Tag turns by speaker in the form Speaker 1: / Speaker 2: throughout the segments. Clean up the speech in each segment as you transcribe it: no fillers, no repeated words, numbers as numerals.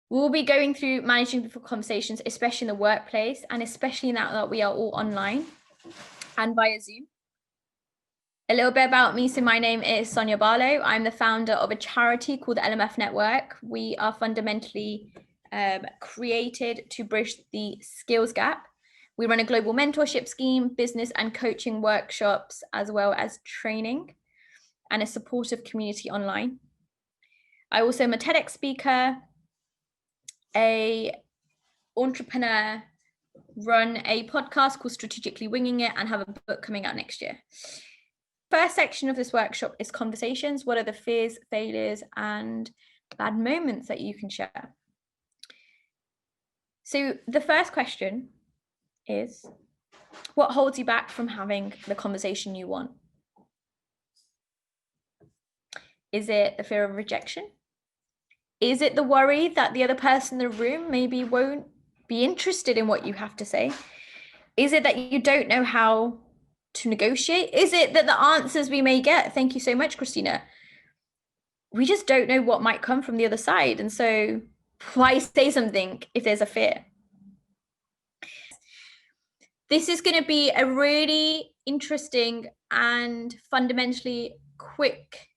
Speaker 1: We'll be going through managing difficult conversations, especially in the workplace, and especially now that we are all online and via Zoom. A little bit about me. So my name is Sonya Barlow. I'm the founder of a charity called the LMF Network. We are fundamentally created to bridge the skills gap. We run a global mentorship scheme, business and coaching workshops, as well as training and a supportive community online. I also am a TEDx speaker, a entrepreneur, run a podcast called Strategically Winging It, and have a book coming out next year. First section of this workshop is conversations. What are the fears, failures, and bad moments that you can share? So the first question is, what holds you back from having the conversation you want? Is it the fear of rejection? Is it the worry that the other person in the room maybe won't be interested in what you have to say? Is it that you don't know how to negotiate? Is it that the answers we may get, thank you so much, Christina, we just don't know what might come from the other side? And so why say something if there's a fear? This is going to be a really interesting and fundamentally quick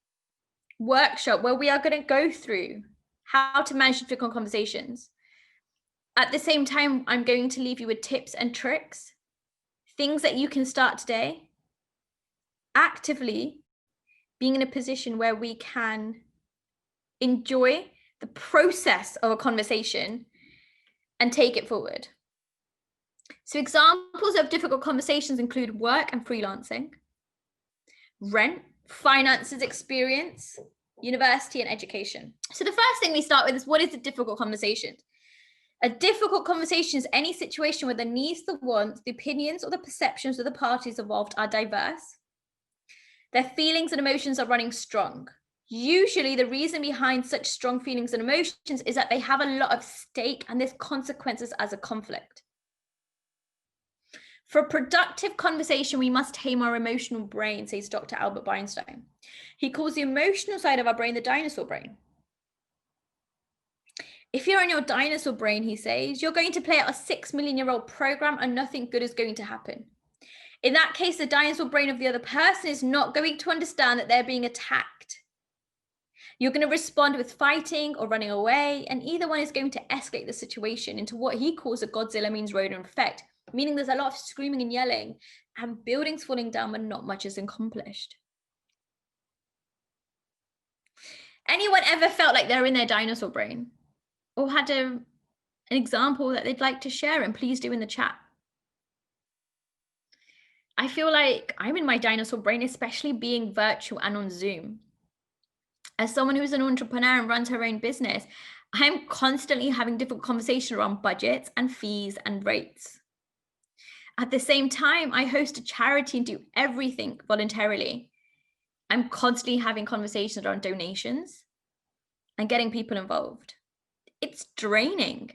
Speaker 1: workshop where we are going to go through how to manage difficult conversations. At the same time, I'm going to leave you with tips and tricks, things that you can start today, actively being in a position where we can enjoy the process of a conversation and take it forward. So examples of difficult conversations include work and freelancing, rent, finances, experience, university, and education. So the first thing we start with is, what is a difficult conversation? A difficult conversation is any situation where the needs, the wants, the opinions, or the perceptions of the parties involved are diverse. Their feelings and emotions are running strong. Usually the reason behind such strong feelings and emotions is that they have a lot of stake and there's consequences as a conflict. For a productive conversation, we must tame our emotional brain, says Dr. Albert Einstein. He calls the emotional side of our brain the dinosaur brain. If you're in your dinosaur brain, he says, you're going to play out a 6 million-year-old program and nothing good is going to happen. In that case, the dinosaur brain of the other person is not going to understand that they're being attacked. You're going to respond with fighting or running away, and either one is going to escalate the situation into what he calls a Godzilla means rodent effect, meaning there's a lot of screaming and yelling and buildings falling down, but not much is accomplished. Anyone ever felt like they're in their dinosaur brain or had an example that they'd like to share? And please do in the chat. I feel like I'm in my dinosaur brain, especially being virtual and on Zoom. As someone who's an entrepreneur and runs her own business, I'm constantly having difficult conversations around budgets and fees and rates. At the same time, I host a charity and do everything voluntarily. I'm constantly having conversations around donations and getting people involved. It's draining.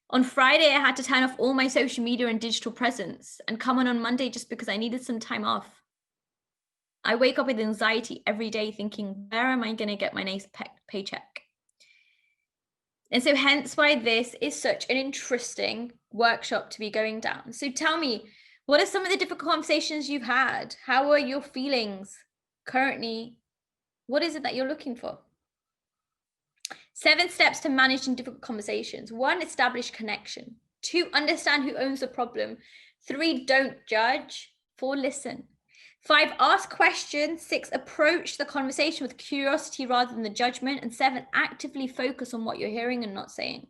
Speaker 1: On Friday, I had to turn off all my social media and digital presence and come on Monday just because I needed some time off. I wake up with anxiety every day thinking, where am I going to get my next paycheck? And so hence why this is such an interesting workshop to be going down. So tell me, what are some of the difficult conversations you've had? How are your feelings currently? What is it that you're looking for? 7 steps to managing difficult conversations. 1, establish connection. 2, understand who owns the problem. 3, don't judge. 4, listen. 5, ask questions. 6, approach the conversation with curiosity rather than the judgment. And 7, actively focus on what you're hearing and not saying.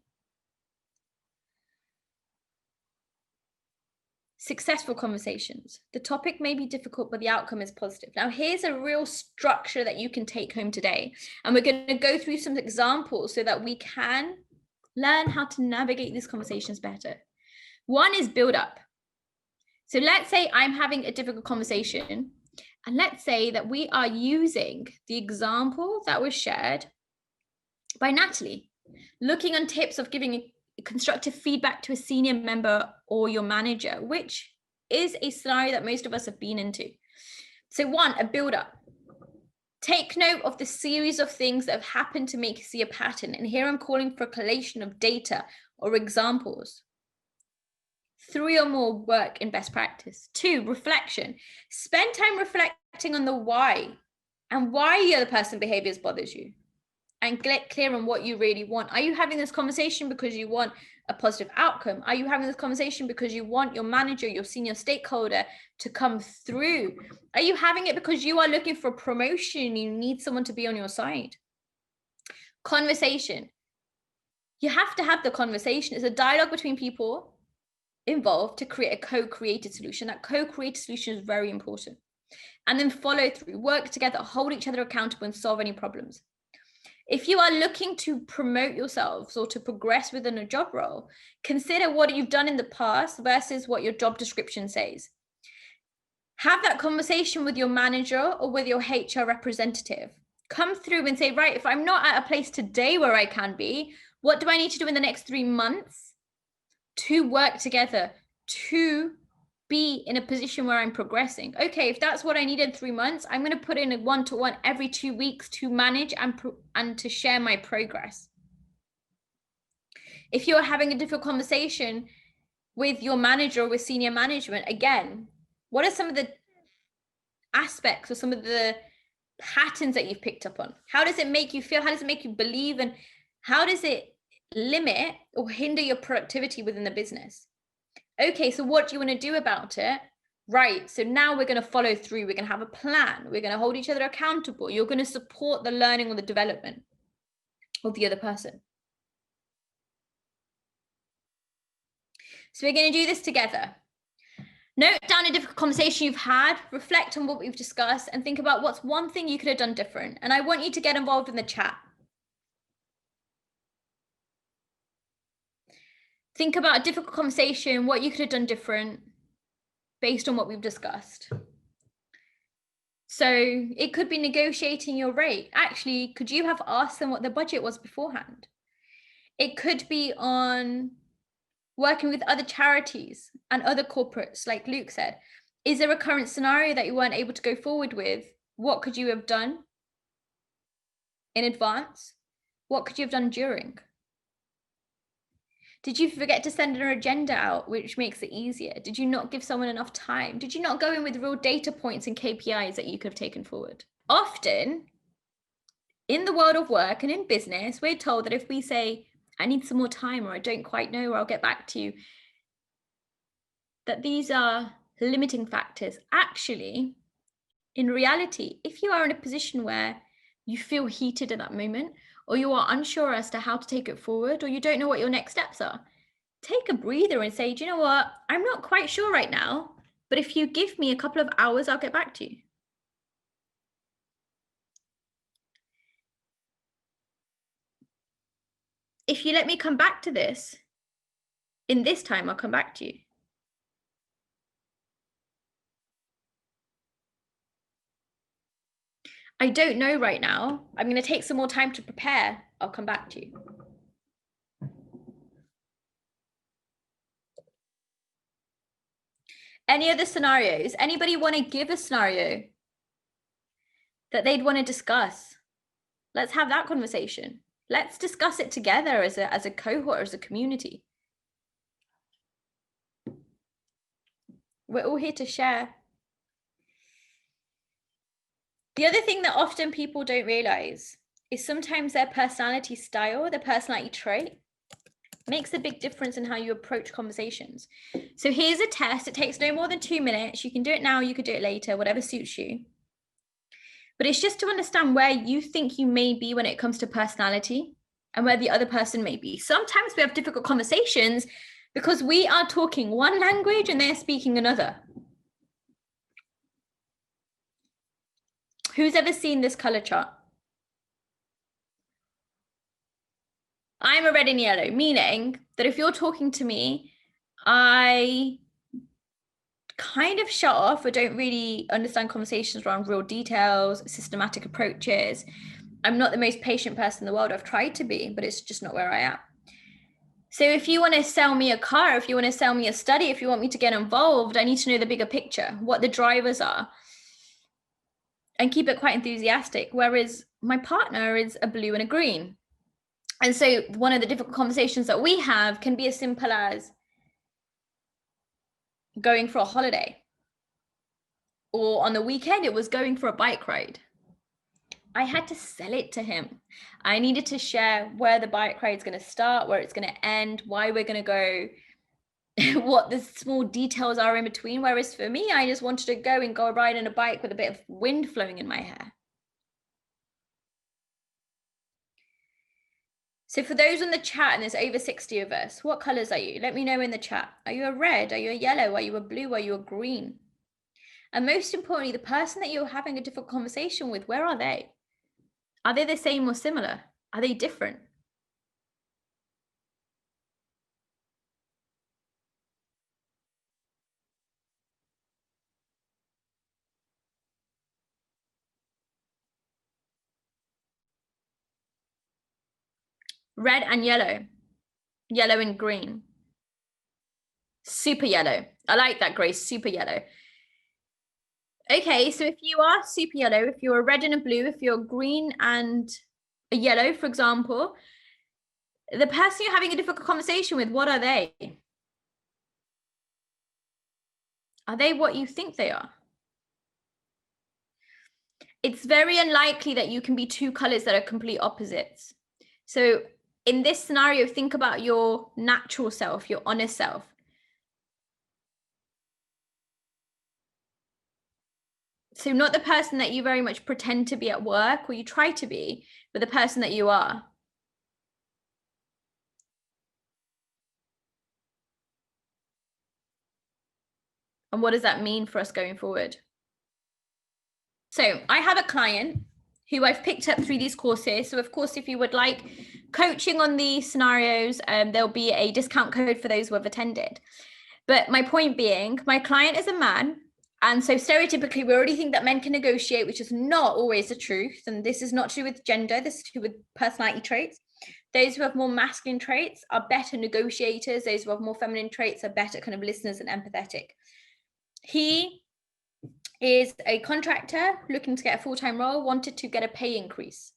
Speaker 1: Successful conversations. The topic may be difficult, but the outcome is positive. Now, here's a real structure that you can take home today. And we're going to go through some examples so that we can learn how to navigate these conversations better. 1 is build up. So let's say I'm having a difficult conversation, and let's say that we are using the example that was shared by Natalie, looking on tips of giving constructive feedback to a senior member or your manager, which is a scenario that most of us have been into. So 1, a build up. Take note of the series of things that have happened to make you see a pattern. And here I'm calling for a collation of data or examples. 3 or more, work in best practice. 2, reflection. Spend time reflecting on the why and why the other person's behaviors bothers you, and get clear on what you really want. Are you having this conversation because you want a positive outcome? Are you having this conversation because you want your manager, your senior stakeholder to come through? Are you having it because you are looking for a promotion? You need someone to be on your side. Conversation. You have to have the conversation. It's a dialogue between people involved to create a co-created solution. That co-created solution is very important. And then follow through, work together, hold each other accountable, and solve any problems. If you are looking to promote yourselves or to progress within a job role, consider what you've done in the past versus what your job description says. Have that conversation with your manager or with your HR representative. Come through and say, right, if I'm not at a place today where I can be, what do I need to do in the next 3 months to work together, to be in a position where I'm progressing? Okay, if that's what I need in 3 months, I'm going to put in a 1-to-1 every 2 weeks to manage and to share my progress. If you're having a difficult conversation with your manager or with senior management, again, what are some of the aspects or some of the patterns that you've picked up on? How does it make you feel? How does it make you believe? And how does it limit or hinder your productivity within the business? Okay, so what do you want to do about it? Right, so now we're going to follow through. We're going to have a plan. We're going to hold each other accountable. You're going to support the learning or the development of the other person. So we're going to do this together. Note down a difficult conversation you've had, reflect on what we've discussed, and think about what's one thing you could have done different. And I want you to get involved in the chat. Think about a difficult conversation, what you could have done different based on what we've discussed. So it could be negotiating your rate. Actually, could you have asked them what the budget was beforehand? It could be on working with other charities and other corporates, like Luke said. Is there a current scenario that you weren't able to go forward with? What could you have done in advance? What could you have done during? Did you forget to send an agenda out, which makes it easier? Did you not give someone enough time? Did you not go in with real data points and KPIs that you could have taken forward? Often, in the world of work and in business, we're told that if we say, I need some more time, or I don't quite know, or I'll get back to you, that these are limiting factors. Actually, in reality, if you are in a position where you feel heated at that moment, or you are unsure as to how to take it forward, or you don't know what your next steps are, take a breather and say, do you know what? I'm not quite sure right now, but if you give me a couple of hours, I'll get back to you. If you let me come back to this, in this time, I'll come back to you. I don't know right now. I'm going to take some more time to prepare. I'll come back to you. Any other scenarios? Anybody want to give a scenario that they'd want to discuss? Let's have that conversation. Let's discuss it together as a cohort, as a community. We're all here to share. The other thing that often people don't realize is sometimes their personality style, their personality trait, makes a big difference in how you approach conversations. So here's a test. It takes no more than 2 minutes. You can do it now, you could do it later, whatever suits you. But it's just to understand where you think you may be when it comes to personality and where the other person may be. Sometimes we have difficult conversations because we are talking one language and they're speaking another. Who's ever seen this color chart? I'm a red and yellow, meaning that if you're talking to me, I kind of shut off or don't really understand conversations around real details, systematic approaches. I'm not the most patient person in the world. I've tried to be, but it's just not where I am. So if you want to sell me a car, if you want to sell me a study, if you want me to get involved, I need to know the bigger picture, what the drivers are. and keep it quite enthusiastic, whereas my partner is a blue and a green. And so one of the difficult conversations that we have can be as simple as going for a holiday, or on the weekend it was going for a bike ride. I had to sell it to him. I needed to share where the bike ride is going to start, where it's going to end, why we're going to go, what the small details are in between. Whereas for me, I just wanted to go and go ride on a bike with a bit of wind flowing in my hair. So for those in the chat, and there's over 60 of us, what colors are you? Let me know in the chat. Are you a red? Are you a yellow? Are you a blue? Are you a green? And most importantly, the person that you're having a difficult conversation with, where are they? Are they the same or similar? Are they different? Red and yellow, yellow and green. Super yellow. I like that, Grace, super yellow. Okay, so if you are super yellow, if you're a red and a blue, if you're green and a yellow, for example, the person you're having a difficult conversation with, what are they? Are they what you think they are? It's very unlikely that you can be two colors that are complete opposites. So in this scenario, think about your natural self, your honest self. So not the person that you very much pretend to be at work or you try to be, but the person that you are. And what does that mean for us going forward? So I have a client who I've picked up through these courses. So of course, if you would like coaching on these scenarios, there'll be a discount code for those who have attended. But my point being, my client is a man. And so stereotypically, we already think that men can negotiate, which is not always the truth. And this is not to do with gender, this is to do with personality traits. Those who have more masculine traits are better negotiators. Those who have more feminine traits are better kind of listeners and empathetic. He is a contractor looking to get a full-time role, wanted to get a pay increase.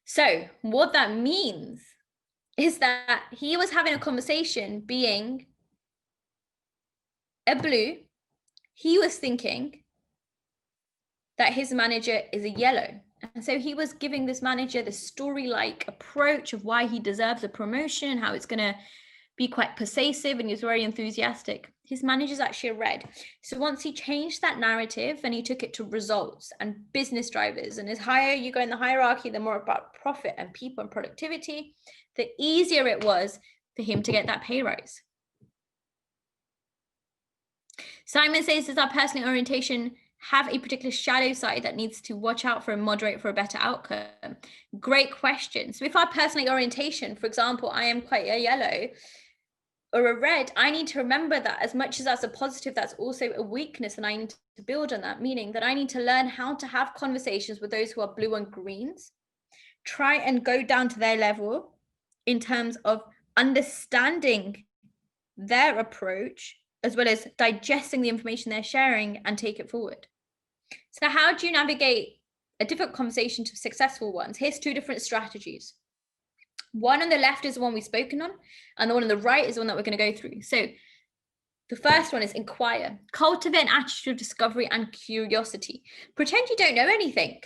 Speaker 1: So what that means is that he was having a conversation being a blue. He was thinking that his manager is a yellow. And so he was giving this manager the story-like approach of why he deserves a promotion, how it's going to be quite persuasive, and he was very enthusiastic. His manager's actually a red. So once he changed that narrative and he took it to results and business drivers, and as higher you go in the hierarchy, the more about profit and people and productivity, the easier it was for him to get that pay rise. Simon says, does our personal orientation have a particular shadow side that needs to watch out for and moderate for a better outcome? Great question. So if our personal orientation, for example, I am quite a yellow or a red, I need to remember that as much as that's a positive, that's also a weakness, and I need to build on that, meaning that I need to learn how to have conversations with those who are blue and greens, try and go down to their level in terms of understanding their approach, as well as digesting the information they're sharing and take it forward. So how do you navigate a difficult conversation to successful ones? Here's two different strategies. One on the left is the one we've spoken on, and the one on the right is the one that we're going to go through. So the first one is inquire. Cultivate an attitude of discovery and curiosity. Pretend you don't know anything,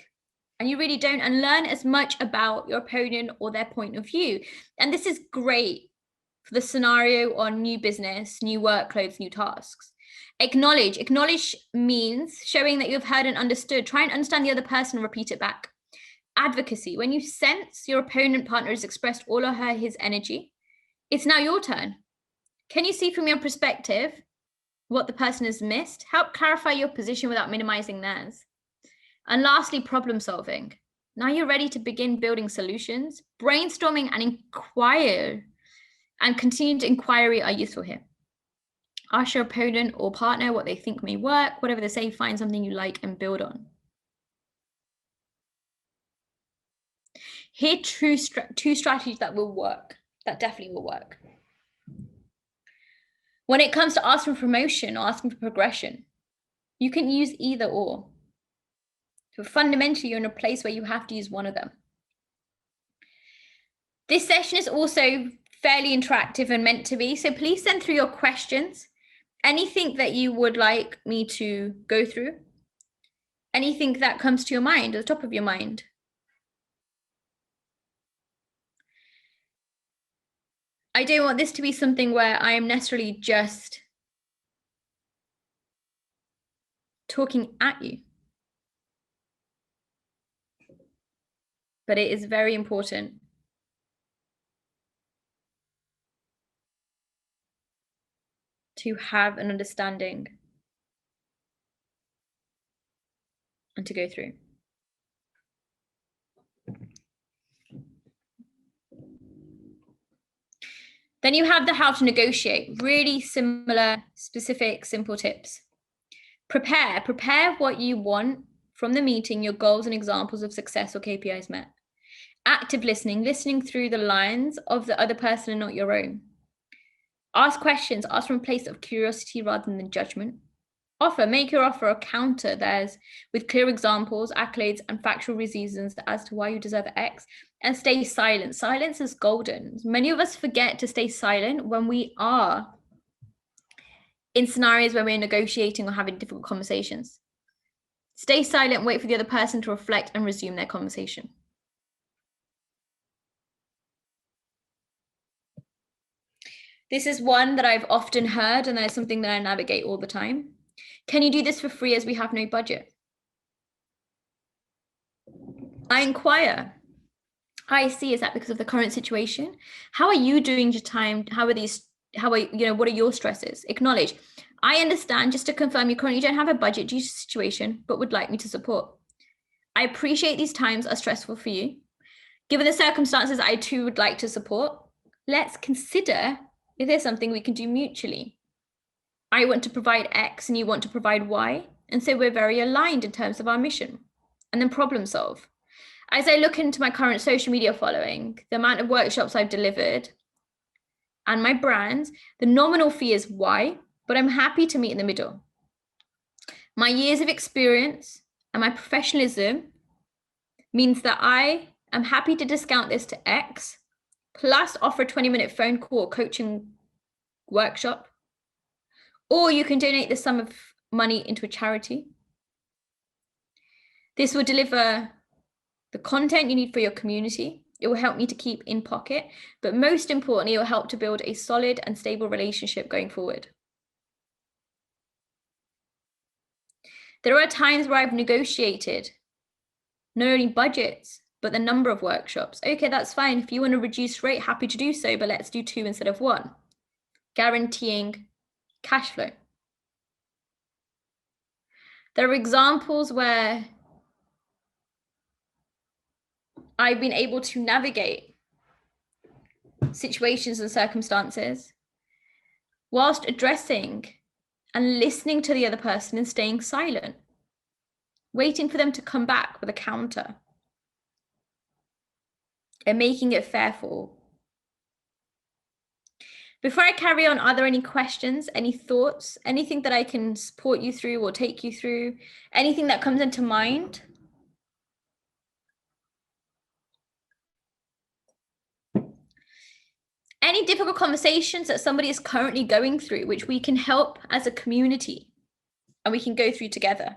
Speaker 1: and you really don't, and learn as much about your opponent or their point of view. And this is great for the scenario on new business, new workloads, new tasks. Acknowledge. Acknowledge means showing that you've heard and understood. Try and understand the other person and repeat it back. Advocacy. When you sense your opponent partner has expressed all of his energy, it's now your turn. Can you see from your perspective what the person has missed? Help clarify your position without minimizing theirs. And lastly, problem solving. Now you're ready to begin building solutions. Brainstorming and inquire and continued inquiry are useful here. Ask your opponent or partner what they think may work. Whatever they say, find something you like and build on. Here, two strategies that will work, that definitely will work. When it comes to asking for promotion or asking for progression, You can use either or. But fundamentally, you're in a place where you have to use one of them. This session is also fairly interactive and meant to be. So please send through your questions. Anything that you would like me to go through. Anything that comes to your mind, at the top of your mind. I don't want this to be something where I am necessarily just talking at you. But it is very important to have an understanding and to go through. Then you have the how to negotiate, really similar, specific, simple tips. Prepare what you want from the meeting, your goals and examples of success or KPIs met. Active listening through the lines of the other person and not your own. Ask questions, ask from a place of curiosity rather than judgment. Make your offer a counter with clear examples, accolades, and factual reasons as to why you deserve X, and stay silent. Silence is golden. Many of us forget to stay silent when we are in scenarios where we're negotiating or having difficult conversations. Stay silent, wait for the other person to reflect and resume their conversation. This is one that I've often heard, and that is something that I navigate all the time. Can you do this for free as we have no budget? I inquire. I see, is that because of the current situation? How are you doing your time? What are your stresses? Acknowledge. I understand, just to confirm, you currently don't have a budget due to the situation, but would like me to support. I appreciate these times are stressful for you. Given the circumstances, I too would like to support. Let's consider if there's something we can do mutually. I want to provide X and you want to provide Y. And so we're very aligned in terms of our mission. And then problem solve. As I look into my current social media following, the amount of workshops I've delivered and my brands, the nominal fee is Y, but I'm happy to meet in the middle. My years of experience and my professionalism means that I am happy to discount this to X, plus offer a 20-minute phone call or coaching workshop. Or you can donate the sum of money into a charity. This will deliver the content you need for your community. It will help me to keep in pocket, but most importantly, it will help to build a solid and stable relationship going forward. There are times where I've negotiated not only budgets, but the number of workshops. Okay, that's fine. If you want to reduce rate, happy to do so, but let's do 2 instead of 1, guaranteeing cash flow. There are examples where I've been able to navigate situations and circumstances whilst addressing and listening to the other person and staying silent, waiting for them to come back with a counter and making it fair for all. Before I carry on, are there any questions, any thoughts, anything that I can support you through or take you through, anything that comes into mind? Any difficult conversations that somebody is currently going through, which we can help as a community and we can go through together?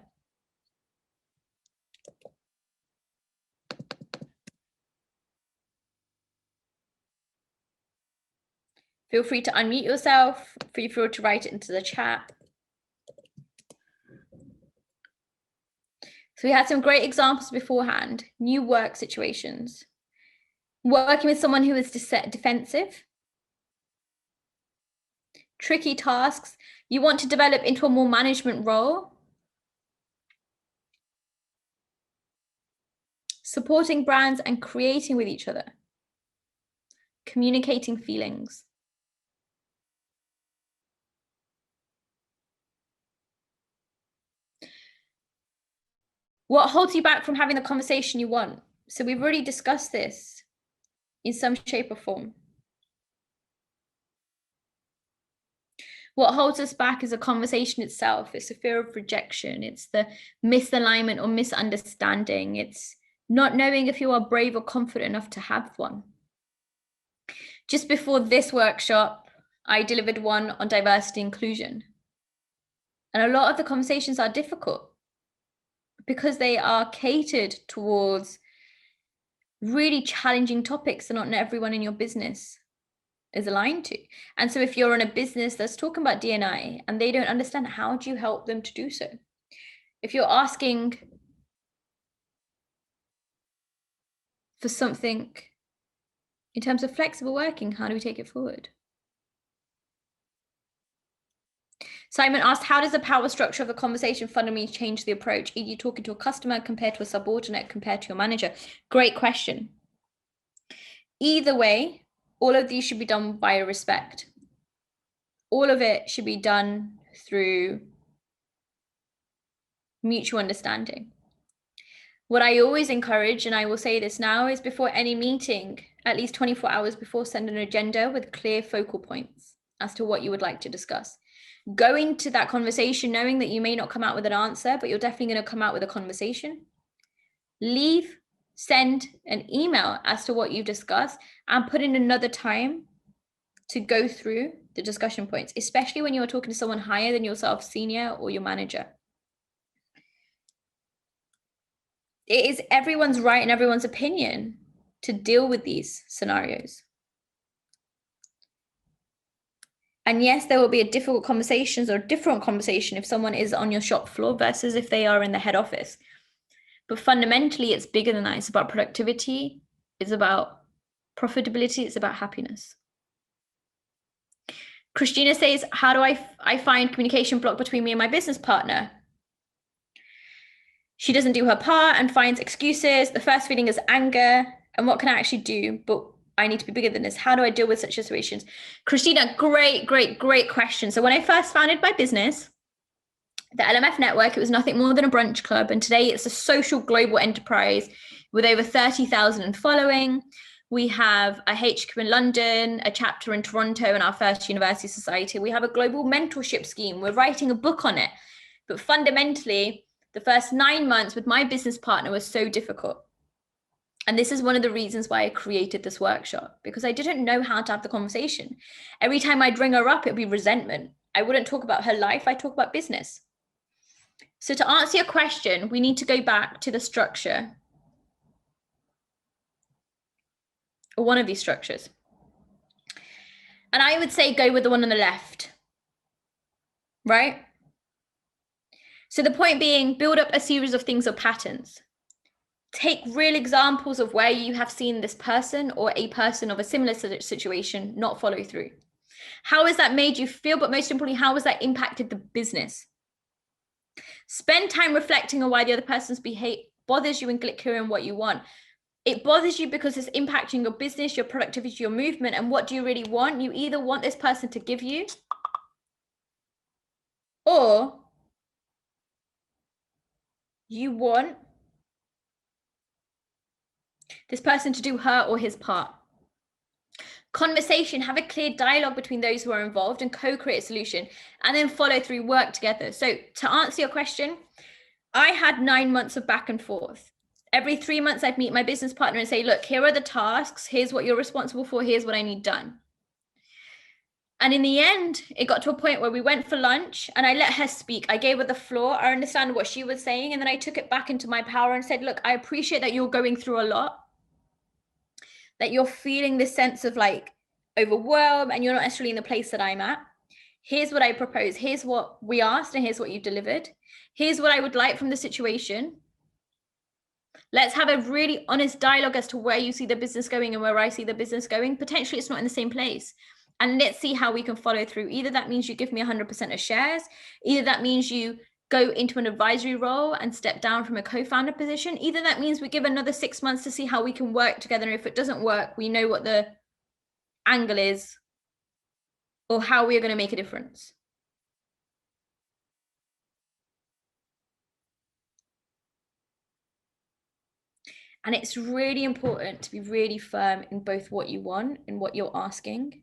Speaker 1: Feel free to unmute yourself. Feel free to write it into the chat. So we had some great examples beforehand. New work situations. Working with someone who is defensive. Tricky tasks. You want to develop into a more management role. Supporting brands and creating with each other. Communicating feelings. What holds you back from having the conversation you want? So we've already discussed this in some shape or form. What holds us back is a conversation itself. It's the fear of rejection. It's the misalignment or misunderstanding. It's not knowing if you are brave or confident enough to have one. Just before this workshop, I delivered one on diversity inclusion. And a lot of the conversations are difficult because they are catered towards really challenging topics that not everyone in your business is aligned to. And so if you're in a business that's talking about D&I and they don't understand, how do you help them to do so? If you're asking for something in terms of flexible working, how do we take it forward? Simon asked, how does the power structure of the conversation fundamentally change the approach? Are you talking to a customer compared to a subordinate compared to your manager? Great question. Either way, all of these should be done via respect. All of it should be done through mutual understanding. What I always encourage, and I will say this now, is before any meeting, at least 24 hours before, send an agenda with clear focal points as to what you would like to discuss. Go into that conversation knowing that you may not come out with an answer, but you're definitely going to come out with a conversation. Leave, send an email as to what you've discussed, and put in another time to go through the discussion points, especially when you're talking to someone higher than yourself, senior or your manager. It is everyone's right and everyone's opinion to deal with these scenarios. And yes, there will be a difficult conversations or a different conversation if someone is on your shop floor versus if they are in the head office. But fundamentally, it's bigger than that. It's about productivity. It's about profitability. It's about happiness. Christina says, how do I find communication block between me and my business partner? She doesn't do her part and finds excuses. The first feeling is anger. And what can I actually do? But I need to be bigger than this. How do I deal with such situations? Christina, great question. So when I first founded my business, the LMF network, it was nothing more than a brunch club. And today it's a social global enterprise with over 30,000 following. We have a HQ in London, a chapter in Toronto, and our first university society. We have a global mentorship scheme. We're writing a book on it. But fundamentally, the first 9 months with my business partner was so difficult. And this is one of the reasons why I created this workshop, because I didn't know how to have the conversation. Every time I'd ring her up, it'd be resentment. I wouldn't talk about her life. I'd talk about business. So to answer your question, we need to go back to the structure, or one of these structures. And I would say go with the one on the left, right? So the point being, build up a series of things or patterns. Take real examples of where you have seen this person or a person of a similar situation not follow through. How has that made you feel? But most importantly, how has that impacted the business? Spend time reflecting on why the other person's behavior bothers you and clear on what you want. It bothers you because it's impacting your business, your productivity, your movement. And what do you really want? You either want this person to give you, or you want this person to do her or his part. Conversation, have a clear dialogue between those who are involved and co-create a solution, and then follow through, work together. So to answer your question, I had 9 months of back and forth. Every 3 months, I'd meet my business partner and say, look, here are the tasks. Here's what you're responsible for. Here's what I need done. And in the end, it got to a point where we went for lunch and I let her speak. I gave her the floor. I understand what she was saying. And then I took it back into my power and said, look, I appreciate that you're going through a lot, that you're feeling this sense of like overwhelm and you're not necessarily in the place that I'm at. Here's what I propose. Here's what we asked and here's what you delivered. Here's what I would like from the situation. Let's have a really honest dialogue as to where you see the business going and where I see the business going. Potentially it's not in the same place. And let's see how we can follow through. Either that means you give me 100% of shares. Either that means you go into an advisory role and step down from a co-founder position. Either that means we give another 6 months to see how we can work together. And if it doesn't work, we know what the angle is or how we are going to make a difference. And it's really important to be really firm in both what you want and what you're asking.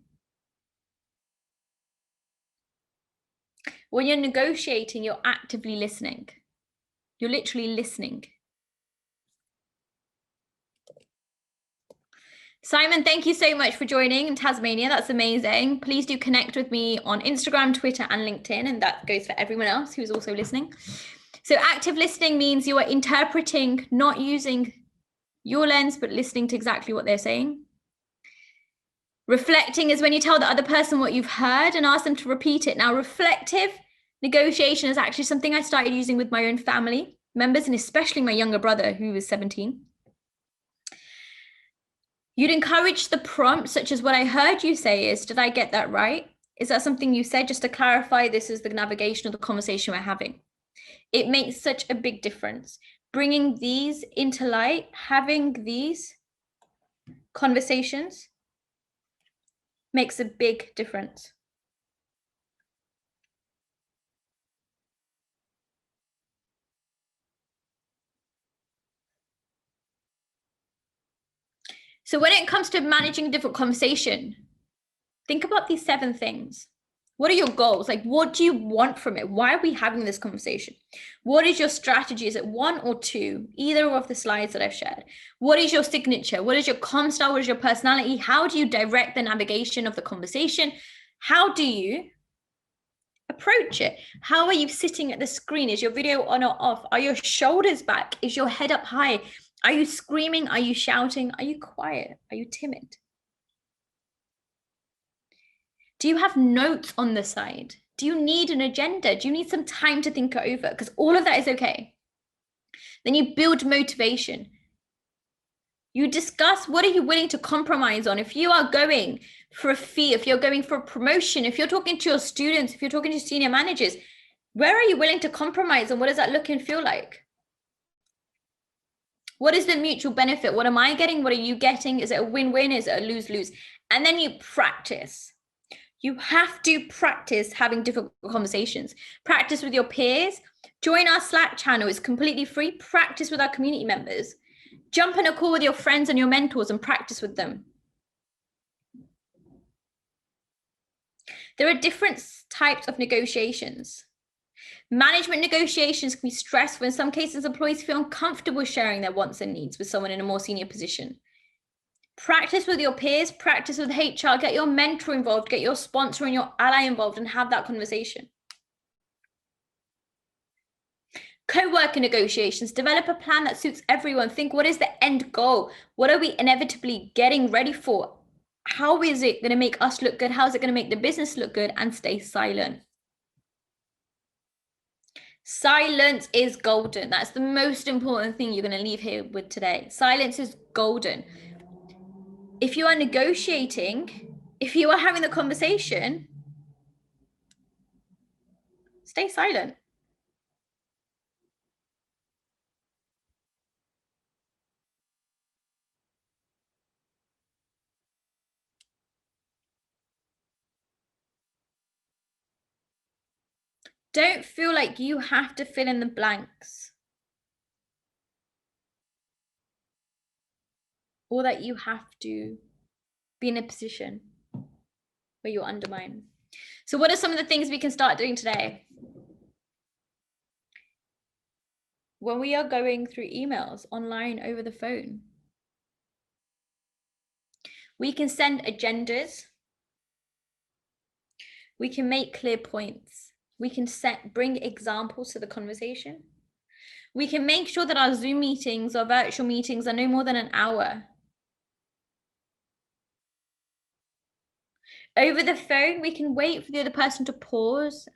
Speaker 1: When you're negotiating, you're actively listening. You're literally listening. Simon, thank you so much for joining in Tasmania. That's amazing. Please do connect with me on Instagram, Twitter, and LinkedIn. And that goes for everyone else who's also listening. So active listening means you are interpreting, not using your lens, but listening to exactly what they're saying. Reflecting is when you tell the other person what you've heard and ask them to repeat it. Now, reflective negotiation is actually something I started using with my own family members, and especially my younger brother, who was 17. You'd encourage the prompt, such as what I heard you say is, did I get that right? Is that something you said? Just to clarify, this is the navigation of the conversation we're having. It makes such a big difference. Bringing these into light, having these conversations makes a big difference. So when it comes to managing a difficult conversation, think about these 7 things. What are your goals? Like, what do you want from it? Why are we having this conversation? What is your strategy? Is it 1 or 2? Either of the slides that I've shared. What is your signature? What is your comm style? What is your personality? How do you direct the navigation of the conversation? How do you approach it? How are you sitting at the screen? Is your video on or off? Are your shoulders back? Is your head up high? Are you screaming? Are you shouting? Are you quiet? Are you timid? Do you have notes on the side? Do you need an agenda? Do you need some time to think it over? Because all of that is okay. Then you build motivation. You discuss, what are you willing to compromise on? If you are going for a fee, if you're going for a promotion, if you're talking to your students, if you're talking to senior managers, where are you willing to compromise and what does that look and feel like? What is the mutual benefit? What am I getting? What are you getting? Is it a win-win? Is it a lose-lose? And then you practice. You have to practice having difficult conversations. Practice with your peers. Join our Slack channel. It's completely free. Practice with our community members. Jump on a call with your friends and your mentors and practice with them. There are different types of negotiations. Management negotiations can be stressful. In some cases, employees feel uncomfortable sharing their wants and needs with someone in a more senior position. Practice with your peers, practice with HR, get your mentor involved, get your sponsor and your ally involved and have that conversation. Co-worker negotiations, develop a plan that suits everyone. Think, what is the end goal? What are we inevitably getting ready for? How is it going to make us look good? How is it going to make the business look good? And stay silent. Silence is golden. That's the most important thing you're going to leave here with today. Silence is golden. If you are negotiating, if you are having the conversation, stay silent. Don't feel like you have to fill in the blanks or that you have to be in a position where you're undermined. So what are some of the things we can start doing today? When we are going through emails online over the phone, we can send agendas. We can make clear points. We can bring examples to the conversation. We can make sure that our Zoom meetings or virtual meetings are no more than an hour. Over the phone, we can wait for the other person to pause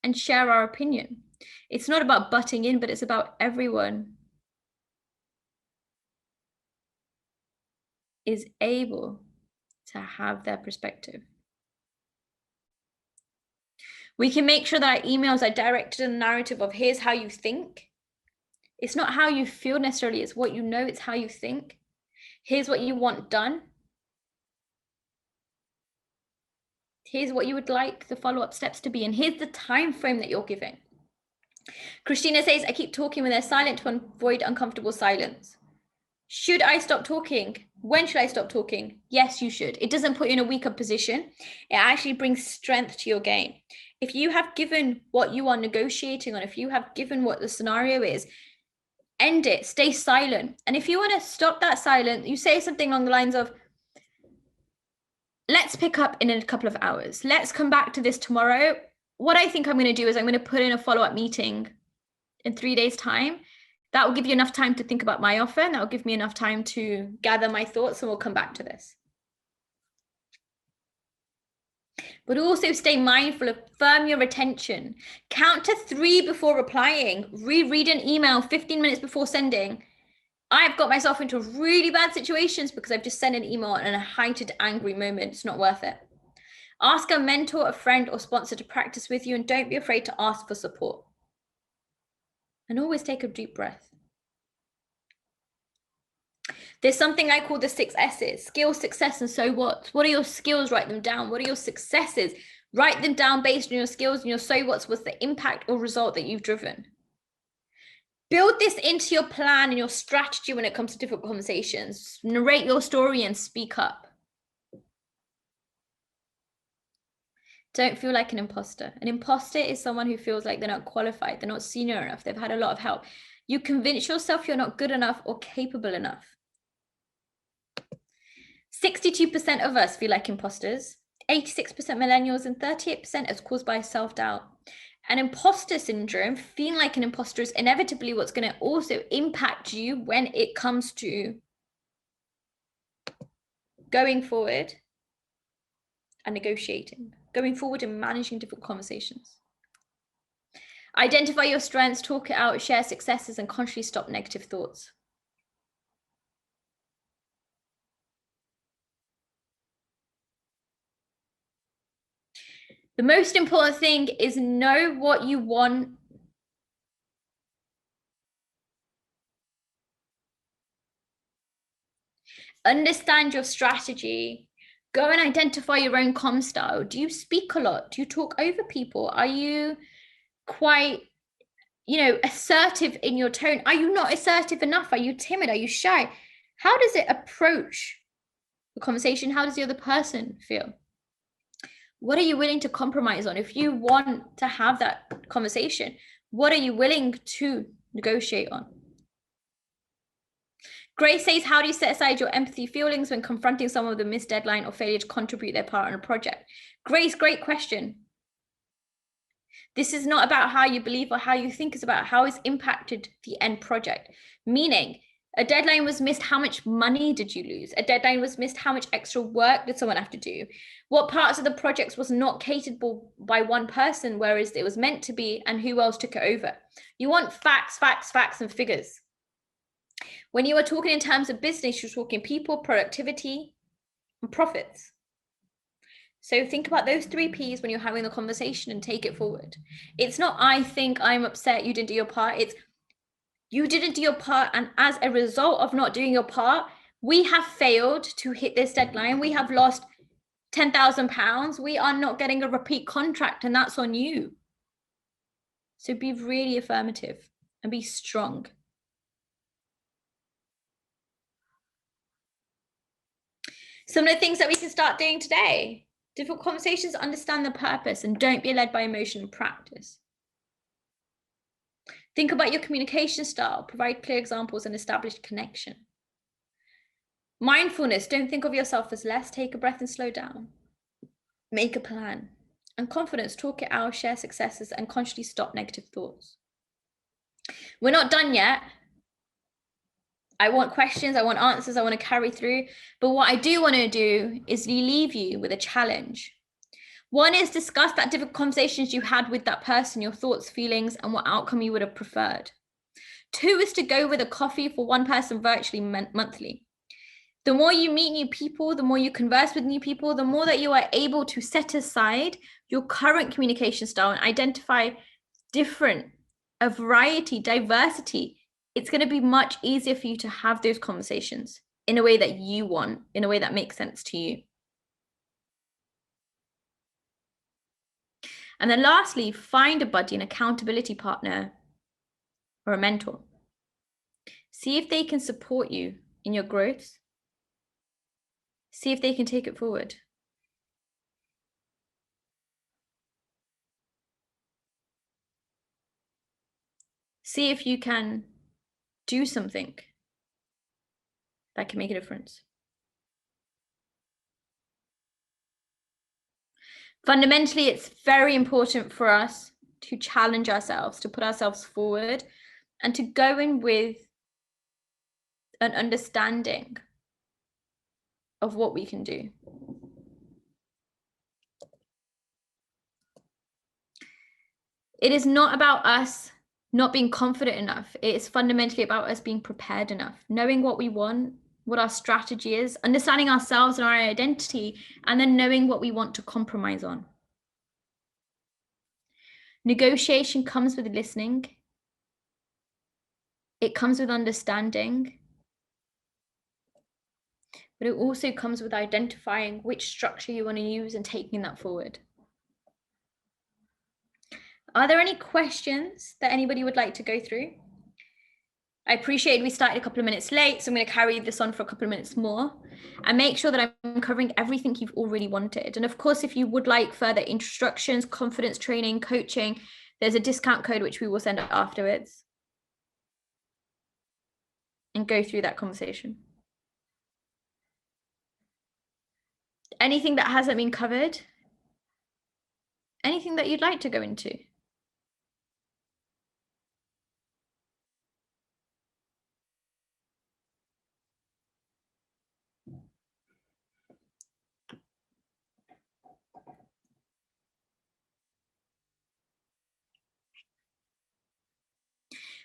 Speaker 1: and share our opinion. It's not about butting in, but it's about everyone is able to have their perspective. We can make sure that our emails are directed in the narrative of here's how you think. It's not how you feel necessarily, it's what you know, it's how you think. Here's what you want done. Here's what you would like the follow-up steps to be, and here's the time frame that you're giving. Christina says, I keep talking when they're silent to avoid uncomfortable silence. Should I stop talking? When should I stop talking? Yes, you should. It doesn't put you in a weaker position. It actually brings strength to your game. If you have given what you are negotiating on, if you have given what the scenario is, end it, stay silent. And if you want to stop that silence, you say something along the lines of, let's pick up in a couple of hours. Let's come back to this tomorrow. What I think I'm going to do is I'm going to put in a follow-up meeting in 3 days' time. That will give you enough time to think about my offer, and that will give me enough time to gather my thoughts, and we'll come back to this. But also stay mindful of firm your attention. Count to 3 before replying. Reread an email 15 minutes before sending. I've got myself into really bad situations because I've just sent an email in a heightened, angry moment. It's not worth it. Ask a mentor, a friend, or sponsor to practice with you, and don't be afraid to ask for support. And always take a deep breath. There's something I call the 6 S's: skill, success, and so what. What are your skills? Write them down. What are your successes? Write them down based on your skills, and your so what's was the impact or result that you've driven. Build this into your plan and your strategy when it comes to difficult conversations. Narrate your story and speak up. Don't feel like an imposter. An imposter is someone who feels like they're not qualified, they're not senior enough, they've had a lot of help. You convince yourself you're not good enough or capable enough. 62% of us feel like imposters, 86% millennials, and 38% is caused by self-doubt. And imposter syndrome, feeling like an imposter, is inevitably what's going to also impact you when it comes to going forward and negotiating, going forward and managing difficult conversations. Identify your strengths, talk it out, share successes, and consciously stop negative thoughts. The most important thing is know what you want. Understand your strategy. Go and identify your own comm style. Do you speak a lot? Do you talk over people? Are you quite, assertive in your tone? Are you not assertive enough? Are you timid? Are you shy? How does it approach the conversation? How does the other person feel? What are you willing to compromise on? If you want to have that conversation, what are you willing to negotiate on? Grace says, how do you set aside your empathy feelings when confronting someone with a missed deadline or failure to contribute their part on a project? Grace, great question. This is not about how you believe or how you think, it's about how it's impacted the end project. Meaning, a deadline was missed, how much money did you lose? A deadline was missed, how much extra work did someone have to do? What parts of the projects was not catered by one person, whereas it was meant to be, and who else took it over? You want facts, facts, facts, and figures. When you are talking in terms of business, you're talking people, productivity, and profits. So think about those 3 Ps when you're having the conversation and take it forward. It's not, I think I'm upset you didn't do your part. It's, you didn't do your part, and as a result of not doing your part, we have failed to hit this deadline. We have lost £10,000. We are not getting a repeat contract, and that's on you. So be really affirmative and be strong. Some of the things that we can start doing today: difficult conversations, understand the purpose, and don't be led by emotion, practice. Think about your communication style, provide clear examples, and establish connection. Mindfulness, don't think of yourself as less, take a breath and slow down. Make a plan. And confidence, talk it out, share successes, and consciously stop negative thoughts. We're not done yet. I want questions, I want answers, I want to carry through. But what I do want to do is leave you with a challenge. One is discuss that difficult conversations you had with that person, your thoughts, feelings, and what outcome you would have preferred. 2 is to go with a coffee for one person virtually monthly. The more you meet new people, the more you converse with new people, the more that you are able to set aside your current communication style and identify a variety, diversity. It's going to be much easier for you to have those conversations in a way that you want, in a way that makes sense to you. And then lastly, find a buddy, an accountability partner, or a mentor. See if they can support you in your growth. See if they can take it forward. See if you can do something that can make a difference. Fundamentally, it's very important for us to challenge ourselves, to put ourselves forward, and to go in with an understanding of what we can do. It is not about us not being confident enough. It is fundamentally about us being prepared enough, knowing what we want, what our strategy is, understanding ourselves and our identity, and then knowing what we want to compromise on. Negotiation comes with listening. It comes with understanding. But it also comes with identifying which structure you want to use and taking that forward. Are there any questions that anybody would like to go through? I appreciate we started a couple of minutes late, so I'm going to carry this on for a couple of minutes more and make sure that I'm covering everything you've already wanted. And of course, if you would like further instructions, confidence training, coaching, there's a discount code which we will send afterwards and go through that conversation. Anything that hasn't been covered? Anything that you'd like to go into?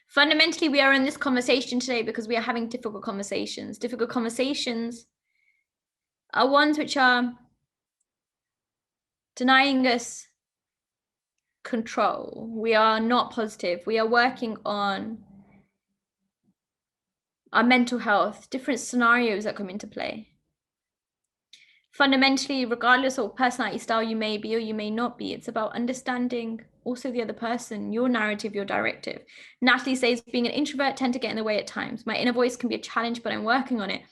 Speaker 1: Fundamentally, we are in this conversation today because we are having difficult conversations. Difficult conversations are ones which are denying us control. We are not positive. We are working on our mental health, different scenarios that come into play. Fundamentally, regardless of personality style you may be or you may not be, it's about understanding also the other person, your narrative, your directive. Natalie says, being an introvert tend to get in the way at times. My inner voice can be a challenge, but I'm working on it.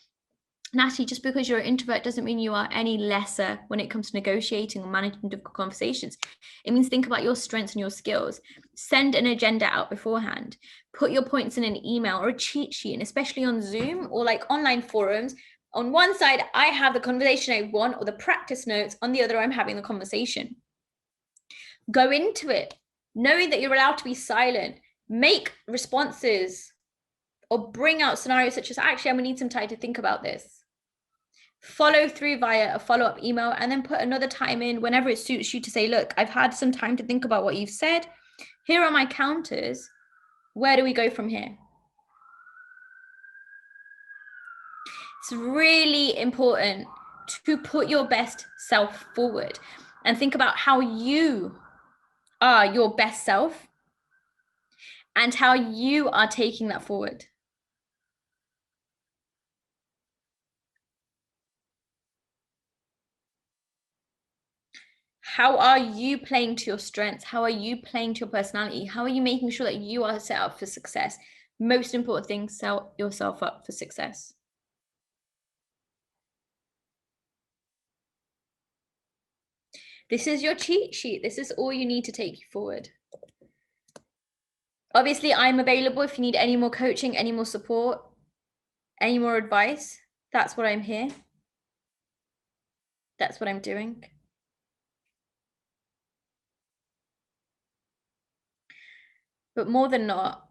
Speaker 1: Natalie, just because you're an introvert doesn't mean you are any lesser when it comes to negotiating or managing difficult conversations. It means think about your strengths and your skills. Send an agenda out beforehand. Put your points in an email or a cheat sheet, and especially on Zoom or like online forums. On one side, I have the conversation I want or the practice notes. On the other, I'm having the conversation. Go into it knowing that you're allowed to be silent. Make responses or bring out scenarios such as, actually, I'm going to need some time to think about this. Follow through via a follow-up email, and then put another time in whenever it suits you to say, look, I've had some time to think about what you've said. Here are my counters. Where do we go from here? It's really important to put your best self forward and think about how you are your best self and how you are taking that forward. How are you playing to your strengths? How are you playing to your personality? How are you making sure that you are set up for success? Most important thing, set yourself up for success. This is your cheat sheet. This is all you need to take you forward. Obviously, I'm available if you need any more coaching, any more support, any more advice. That's what I'm here. That's what I'm doing. But more than not,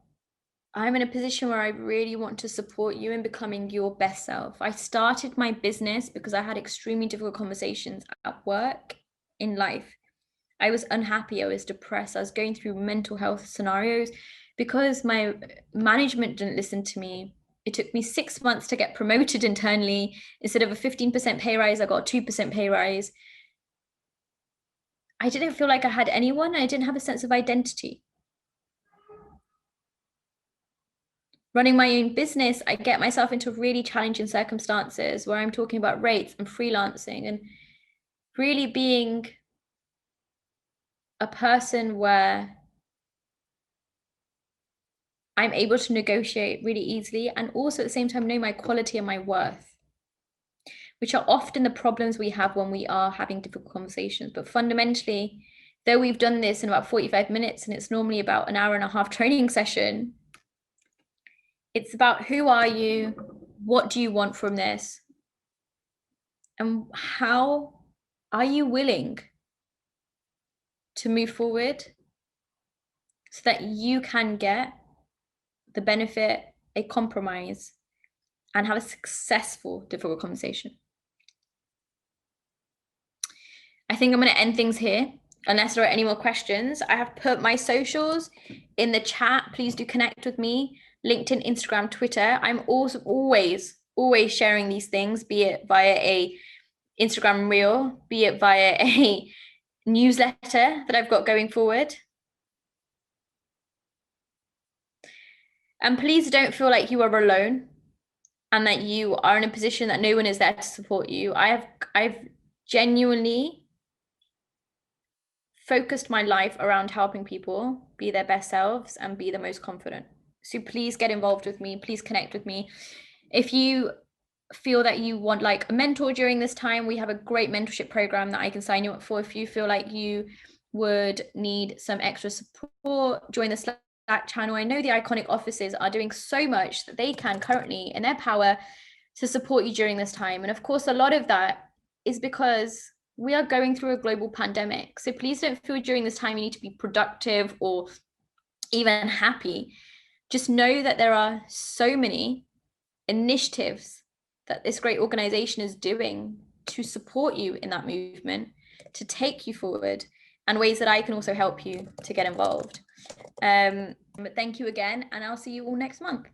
Speaker 1: I'm in a position where I really want to support you in becoming your best self. I started my business because I had extremely difficult conversations at work, in life. I was unhappy, I was depressed, I was going through mental health scenarios because my management didn't listen to me. It took me 6 months to get promoted internally. Instead of a 15% pay rise, I got a 2% pay rise. I didn't feel like I had anyone. I didn't have a sense of identity. Running my own business, I get myself into really challenging circumstances where I'm talking about rates and freelancing and really being a person where I'm able to negotiate really easily and also at the same time know my quality and my worth, which are often the problems we have when we are having difficult conversations. But fundamentally, though we've done this in about 45 minutes and it's normally about an hour and a half training session, it's about who are you, what do you want from this, and how are you willing to move forward so that you can get the benefit, a compromise, and have a successful difficult conversation. I think I'm going to end things here unless there are any more questions. I have put my socials in the chat. Please do connect with me. LinkedIn, Instagram, Twitter. I'm also always sharing these things, be it via a Instagram reel, be it via a newsletter that I've got going forward. And please don't feel like you are alone and that you are in a position that no one is there to support you. I've genuinely focused my life around helping people be their best selves and be the most confident. So please get involved with me. Please connect with me. If you feel that you want like a mentor during this time, we have a great mentorship program that I can sign you up for. If you feel like you would need some extra support, join the Slack channel. I know the Iconic offices are doing so much that they can currently in their power to support you during this time. And of course, a lot of that is because we are going through a global pandemic. So please don't feel during this time you need to be productive or even happy. Just know that there are so many initiatives that this great organization is doing to support you in that movement, to take you forward, and ways that I can also help you to get involved. But thank you again, and I'll see you all next month.